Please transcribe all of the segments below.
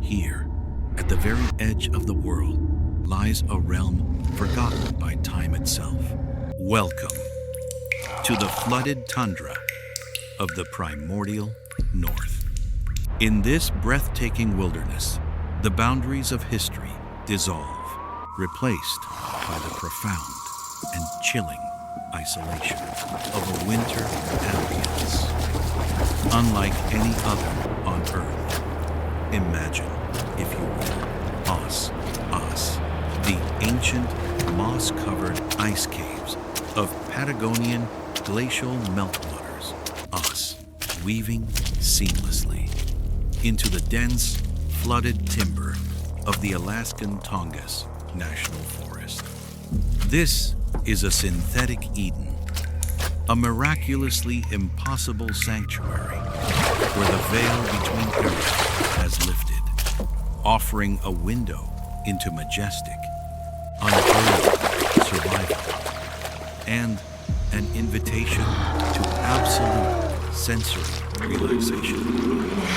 Here, at the very edge of the world, lies a realm forgotten by time itself. Welcome to the flooded tundra of the primordial north. In this breathtaking wilderness, the boundaries of history dissolve, replaced by the profound and chilling isolation of a winter ambience. Unlike any other on Earth, imagine, if you will, us, the ancient moss-covered ice caves of Patagonian glacial meltwaters, us weaving seamlessly into the dense, flooded timber of the Alaskan Tongass National Forest. This is a synthetic Eden, a miraculously impossible sanctuary where the veil between earth has lifted, offering a window into majestic, unburied survival, and an invitation to absolute sensory relaxation.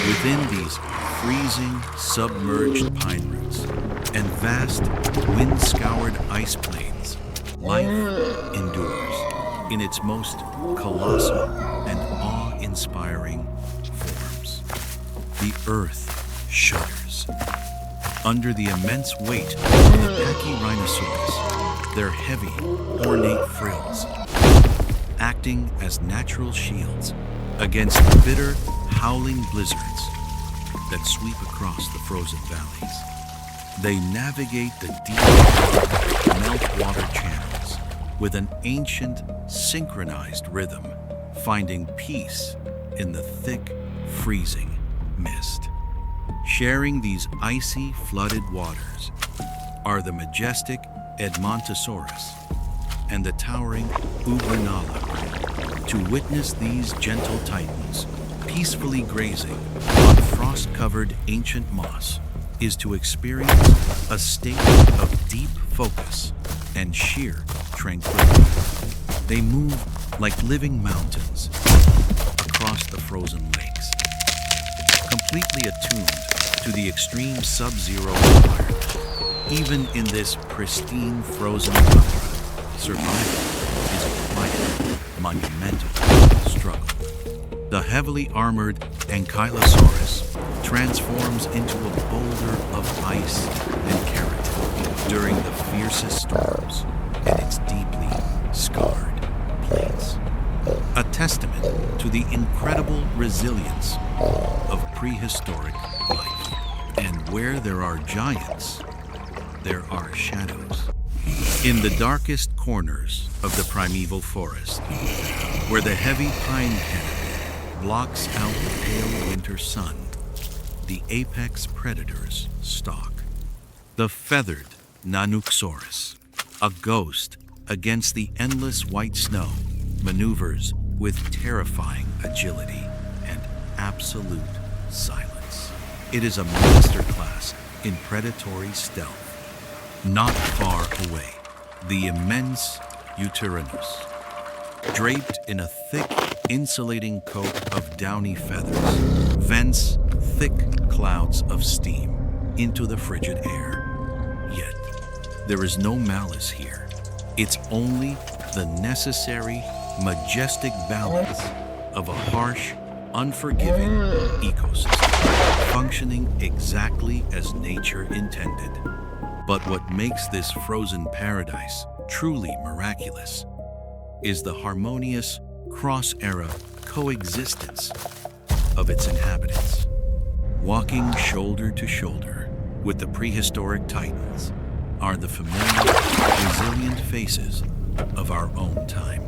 Within these freezing, submerged pine roots and vast, wind-scoured ice plains, life endures in its most colossal and awe-inspiring forms. The earth shudders under the immense weight of the Pachyrhinosaurus, their heavy, ornate frills acting as natural shields against the bitter, howling blizzards that sweep across the frozen valleys. They navigate the deep, meltwater channels with an ancient, synchronized rhythm, finding peace in the thick, freezing mist. Sharing these icy, flooded waters are the majestic Edmontosaurus and the towering Yutyrannus. To witness these gentle titans peacefully grazing on frost-covered ancient moss is to experience a state of deep focus and sheer tranquility. They move like living mountains across the frozen lakes, completely attuned to the extreme sub-zero environment. Even in this pristine frozen tundra, survival is a quiet, monumental struggle. The heavily armored Ankylosaurus transforms into a boulder of ice and keratin during the fiercest storms in its deeply scarred plains. A testament to the incredible resilience of prehistoric life. And where there are giants, there are shadows. In the darkest corners of the primeval forest, where the heavy pine canopy blocks out the pale winter sun, the apex predators stalk. The feathered Nanuqsaurus, a ghost against the endless white snow, maneuvers with terrifying agility and absolute silence. It is a masterclass in predatory stealth. Not far away, the immense Yutyrannus, draped in a thick, insulating coat of downy feathers, vents thick clouds of steam into the frigid air. Yet, there is no malice here. It's only the necessary, majestic balance of a harsh, unforgiving ecosystem, functioning exactly as nature intended. But what makes this frozen paradise truly miraculous is the harmonious cross-era coexistence of its inhabitants. Walking shoulder to shoulder with the prehistoric titans are the familiar, resilient faces of our own time.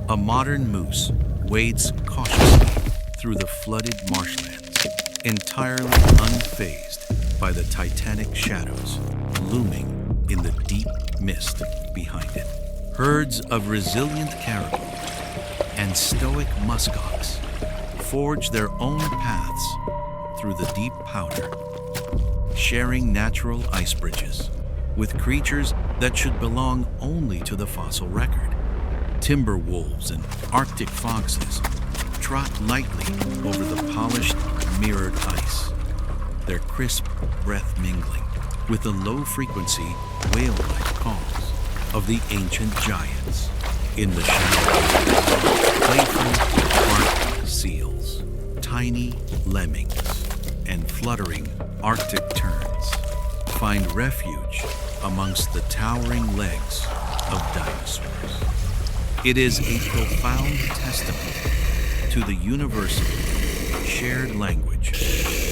A modern moose wades cautiously through the flooded marshlands, entirely unfazed by the titanic shadows looming in the deep mist behind it. Herds of resilient caribou and stoic muskox forge their own paths through the deep powder, sharing natural ice bridges with creatures that should belong only to the fossil record. Timber wolves and Arctic foxes trot lightly over the polished, mirrored ice, their crisp breath mingling with the low-frequency, whale-like calls of the ancient giants. In the shallows, playful bark seals, tiny lemmings, and fluttering Arctic terns find refuge amongst the towering legs of dinosaurs. It is a profound testament to the universal shared language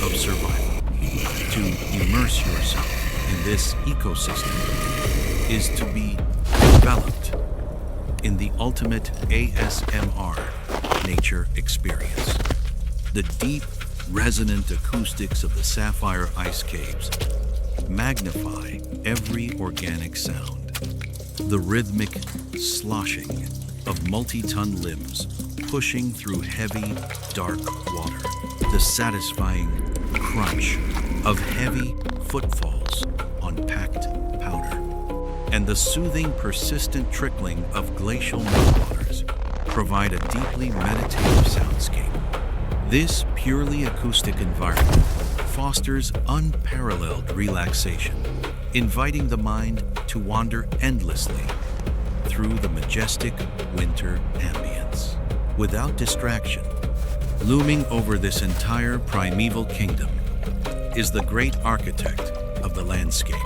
of survival. To immerse yourself in this ecosystem is to be enveloped in the ultimate ASMR nature experience. The deep, resonant acoustics of the sapphire ice caves magnify every organic sound. The rhythmic sloshing of multi-ton limbs pushing through heavy, dark water. The satisfying crunch of heavy footfalls on packed powder. And the soothing, persistent trickling of glacial meltwaters provide a deeply meditative soundscape. This purely acoustic environment fosters unparalleled relaxation, inviting the mind to wander endlessly through the majestic winter ambience. Without distraction, looming over this entire primeval kingdom is the great architect of the landscape,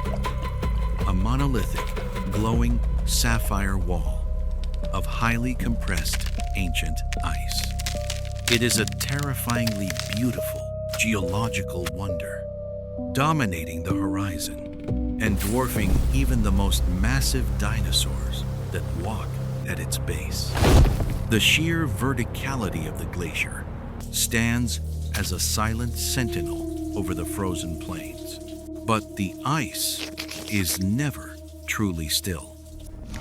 a monolithic, glowing sapphire wall of highly compressed ancient ice. It is a terrifyingly beautiful geological wonder, dominating the horizon and dwarfing even the most massive dinosaurs that walk at its base. The sheer verticality of the glacier stands as a silent sentinel over the frozen plains. But the ice is never truly still.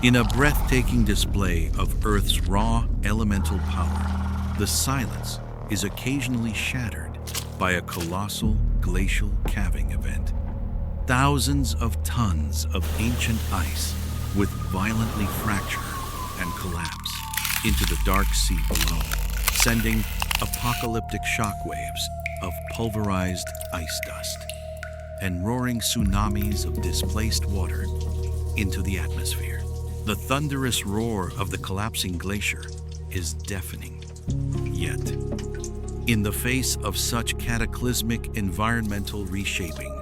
In a breathtaking display of Earth's raw elemental power, the silence is occasionally shattered by a colossal glacial calving event. Thousands of tons of ancient ice would violently fracture and collapse into the dark sea below, sending apocalyptic shockwaves of pulverized ice dust and roaring tsunamis of displaced water into the atmosphere. The thunderous roar of the collapsing glacier is deafening. Yet, in the face of such cataclysmic environmental reshaping,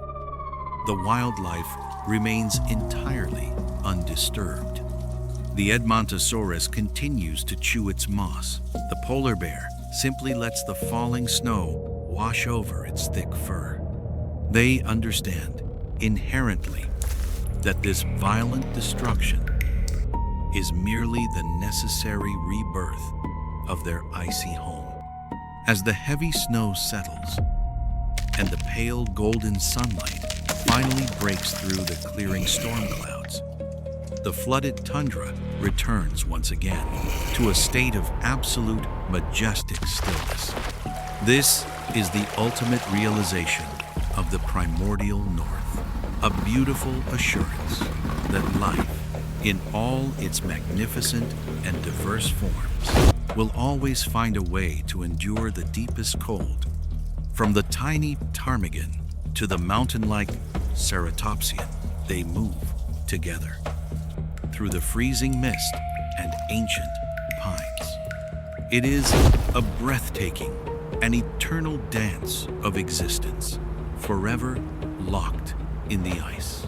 the wildlife remains entirely undisturbed. The Edmontosaurus continues to chew its moss. The polar bear simply lets the falling snow wash over its thick fur. They understand inherently that this violent destruction is merely the necessary rebirth of their icy home. As the heavy snow settles and the pale golden sunlight finally breaks through the clearing storm clouds, the flooded tundra returns once again to a state of absolute majestic stillness. This is the ultimate realization of the primordial north, a beautiful assurance that life, in all its magnificent and diverse forms, will always find a way to endure the deepest cold. From the tiny ptarmigan to the mountain-like ceratopsian, they move together through the freezing mist and ancient pines. It is a breathtaking and eternal dance of existence, forever locked in the ice.